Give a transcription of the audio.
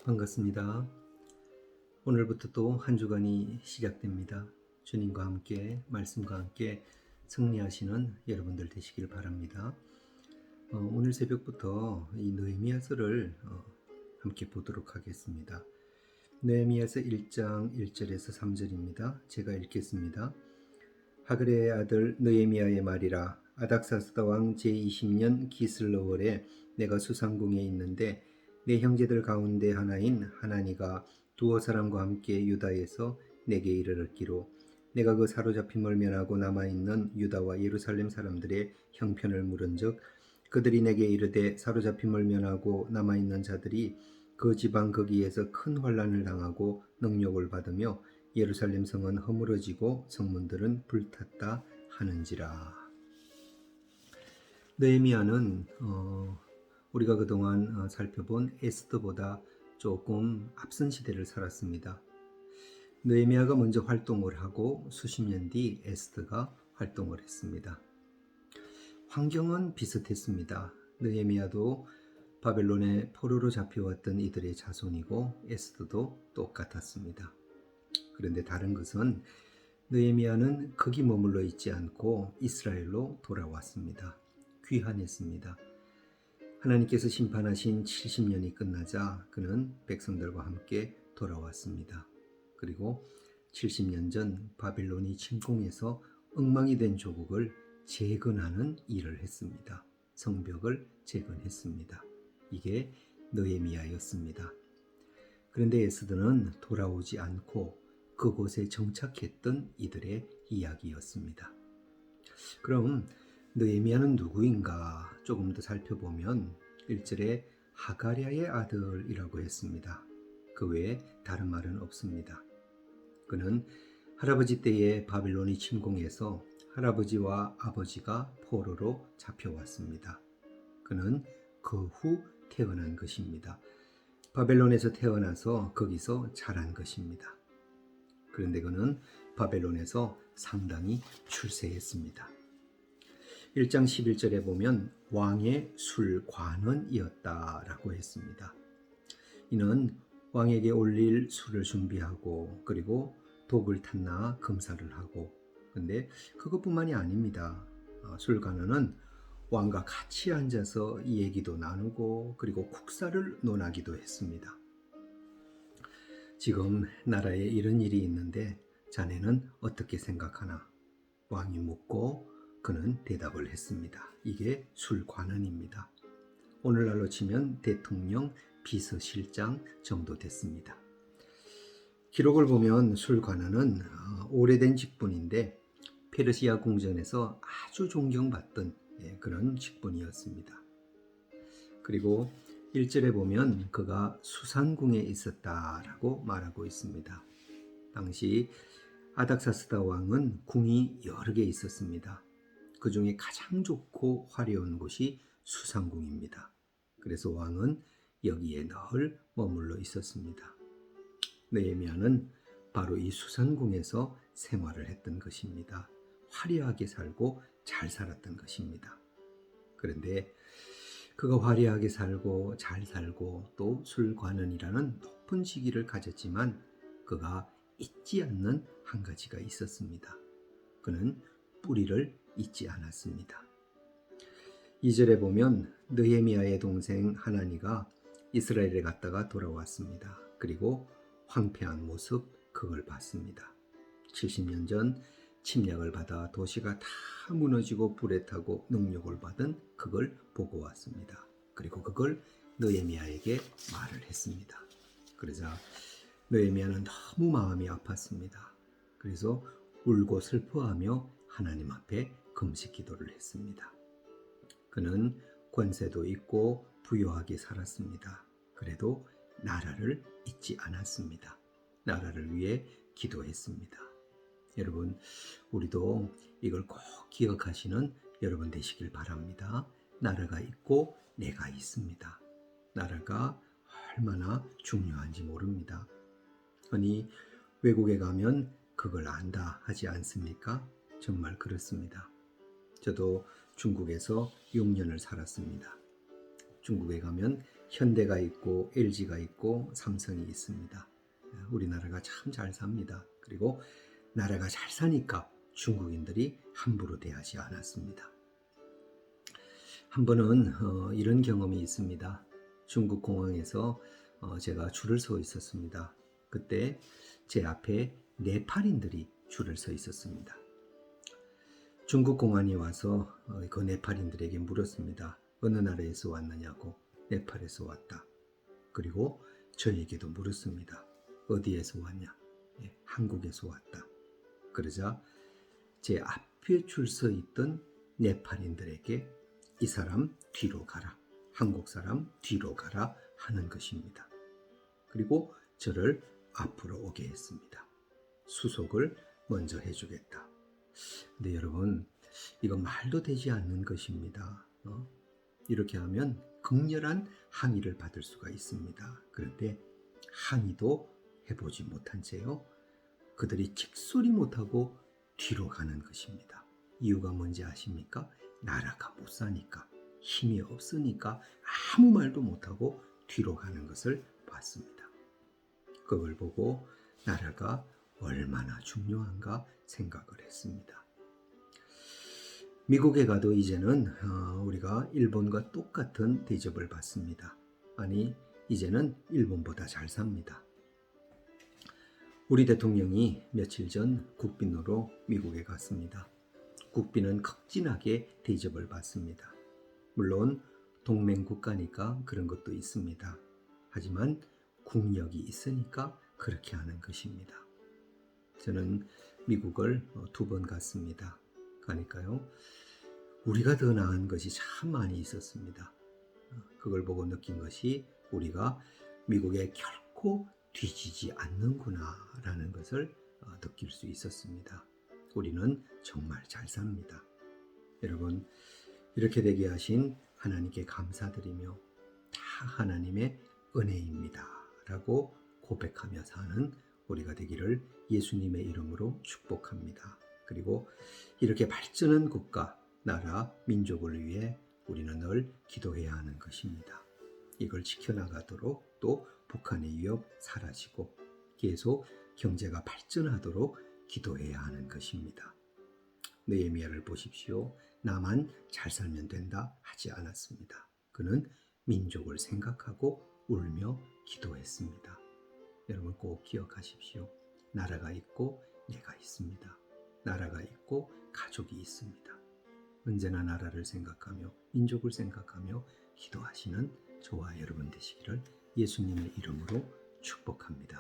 반갑습니다. 오늘부터 또 한 주간이 시작됩니다. 주님과 함께 말씀과 함께 승리하시는 여러분들 되시길 바랍니다. 오늘 새벽부터 이 느헤미야서를 함께 보도록 하겠습니다. 느헤미야서 1장 1절에서 3절입니다. 제가 읽겠습니다. 하그레의 아들 느헤미야의 말이라. 아닥사스다 왕 제20년 기슬러월에 내가 수상궁에 있는데 내 형제들 가운데 하나인 하나니가 두어 사람과 함께 유다에서 내게 이르렀기로 내가 그 사로잡힘을 면하고 남아있는 유다와 예루살렘 사람들의 형편을 물은즉 그들이 내게 이르되 사로잡힘을 면하고 남아있는 자들이 그 지방 거기에서 큰 환난을 당하고 능욕을 받으며 예루살렘 성은 허물어지고 성문들은 불탔다 하는지라. 느헤미야는 우리가 그동안 살펴본 에스더보다 조금 앞선 시대를 살았습니다. 느헤미야가 먼저 활동을 하고 수십 년 뒤 에스더가 활동을 했습니다. 환경은 비슷했습니다. 느헤미야도 바벨론의 포로로 잡혀왔던 이들의 자손이고 에스더도 똑같았습니다. 그런데 다른 것은 느헤미야는 거기 머물러 있지 않고 이스라엘로 돌아왔습니다. 귀환했습니다. 하나님께서 심판하신 70년이 끝나자 그는 백성들과 함께 돌아왔습니다. 그리고 70년 전 바빌론이 침공해서 엉망이 된 조국을 재건하는 일을 했습니다. 성벽을 재건했습니다. 이게 느헤미야였습니다. 그런데 에스더는 돌아오지 않고 그곳에 정착했던 이들의 이야기였습니다. 그럼 느헤미야는 누구인가 조금 더 살펴보면 1절에 하가랴의 아들이라고 했습니다. 그 외에 다른 말은 없습니다. 그는 할아버지 때에 바빌론이 침공해서 할아버지와 아버지가 포로로 잡혀왔습니다. 그는 그 후 태어난 것입니다. 바벨론에서 태어나서 거기서 자란 것입니다. 그런데 그는 바벨론에서 상당히 출세했습니다. 1장 11절에 보면 왕의 술관원이었다라고 했습니다. 이는 왕에게 올릴 술을 준비하고 그리고 독을 탔나 검사를 하고 근데 그것뿐만이 아닙니다. 술관원은 왕과 같이 앉아서 얘기도 나누고 그리고 국사를 논하기도 했습니다. 지금 나라에 이런 일이 있는데 자네는 어떻게 생각하나? 왕이 묻고 그는 대답을 했습니다. 이게 술관원입니다. 오늘날로 치면 대통령, 비서실장 정도 됐습니다. 기록을 보면 술관원은 오래된 직분인데 페르시아 궁전에서 아주 존경받던 그런 직분이었습니다. 그리고 1절에 보면 그가 수상궁에 있었다라고 말하고 있습니다. 당시 아닥사스다 왕은 궁이 여러 개 있었습니다. 그 중에 가장 좋고 화려한 곳이 수상궁입니다. 그래서 왕은 여기에 늘 머물러 있었습니다. 느헤미야는 바로 이 수상궁에서 생활을 했던 것입니다. 화려하게 살고 잘 살았던 것입니다. 그런데 그가 화려하게 살고 잘 살고 또 술관원이라는 높은 직위를 가졌지만 그가 잊지 않는 한 가지가 있었습니다. 그는 뿌리를 잊지 않았습니다. 2절에 보면 느헤미야의 동생 하나니가 이스라엘에 갔다가 돌아왔습니다. 그리고 황폐한 모습 그걸 봤습니다. 70년 전 침략을 받아 도시가 다 무너지고 불에 타고 능욕을 받은 그걸 보고 왔습니다. 그리고 그걸 느헤미야에게 말을 했습니다. 그러자 느헤미야는 너무 마음이 아팠습니다. 그래서 울고 슬퍼하며 하나님 앞에 금식 기도를 했습니다. 그는 권세도 있고 부유하게 살았습니다. 그래도 나라를 잊지 않았습니다. 나라를 위해 기도했습니다. 여러분, 우리도 이걸 꼭 기억하시는 여러분 되시길 바랍니다. 나라가 있고 내가 있습니다. 나라가 얼마나 중요한지 모릅니다. 흔히 외국에 가면 그걸 안다 하지 않습니까? 정말 그렇습니다. 저도 중국에서 6년을 살았습니다. 중국에 가면 현대가 있고 LG가 있고 삼성이 있습니다. 우리나라가 참 잘 삽니다. 그리고 나라가 잘 사니까 중국인들이 함부로 대하지 않았습니다. 한 번은 이런 경험이 있습니다. 중국 공항에서 제가 줄을 서 있었습니다. 그때 제 앞에 네팔인들이 줄을 서 있었습니다. 중국 공안이 와서 그 네팔인들에게 물었습니다. 어느 나라에서 왔느냐고. 네팔에서 왔다. 그리고 저에게도 물었습니다. 어디에서 왔냐? 예, 한국에서 왔다. 그러자 제 앞에 줄 서 있던 네팔인들에게 이 사람 뒤로 가라. 한국 사람 뒤로 가라 하는 것입니다. 그리고 저를 앞으로 오게 했습니다. 수속을 먼저 해주겠다. 근데 여러분, 이거 말도 되지 않는 것입니다. 이렇게 하면 극렬한 항의를 받을 수가 있습니다. 그런데 항의도 해보지 못한 채요. 그들이 찍소리 못하고 뒤로 가는 것입니다. 이유가 뭔지 아십니까? 나라가 못 사니까, 힘이 없으니까 아무 말도 못하고 뒤로 가는 것을 봤습니다. 그걸 보고 나라가 얼마나 중요한가 생각을 했습니다. 미국에 가도 이제는 우리가 일본과 똑같은 대접을 받습니다. 아니, 이제는 일본보다 잘 삽니다. 우리 대통령이 며칠 전 국빈으로 미국에 갔습니다. 국빈은 극진하게 대접을 받습니다. 물론 동맹 국가니까 그런 것도 있습니다. 하지만 국력이 있으니까 그렇게 하는 것입니다. 저는 미국을 2번 갔습니다. 가니까요, 우리가 더 나은 것이 참 많이 있었습니다. 그걸 보고 느낀 것이 우리가 미국에 결코 뒤지지 않는구나 라는 것을 느낄 수 있었습니다. 우리는 정말 잘 삽니다. 여러분, 이렇게 되게 하신 하나님께 감사드리며 다 하나님의 은혜입니다 라고 고백하며 사는 우리가 되기를 예수님의 이름으로 축복합니다. 그리고 이렇게 발전한 국가, 나라, 민족을 위해 우리는 늘 기도해야 하는 것입니다. 이걸 지켜나가도록 또 북한의 위협 사라지고 계속 경제가 발전하도록 기도해야 하는 것입니다. 느헤미야를 보십시오. 나만 잘 살면 된다 하지 않았습니다. 그는 민족을 생각하고 울며 기도했습니다. 여러분 꼭 기억하십시오. 나라가 있고 내가 있습니다. 나라가 있고 가족이 있습니다. 언제나 나라를 생각하며 민족을 생각하며 기도하시는 저와 여러분 되시기를 예수님의 이름으로 축복합니다.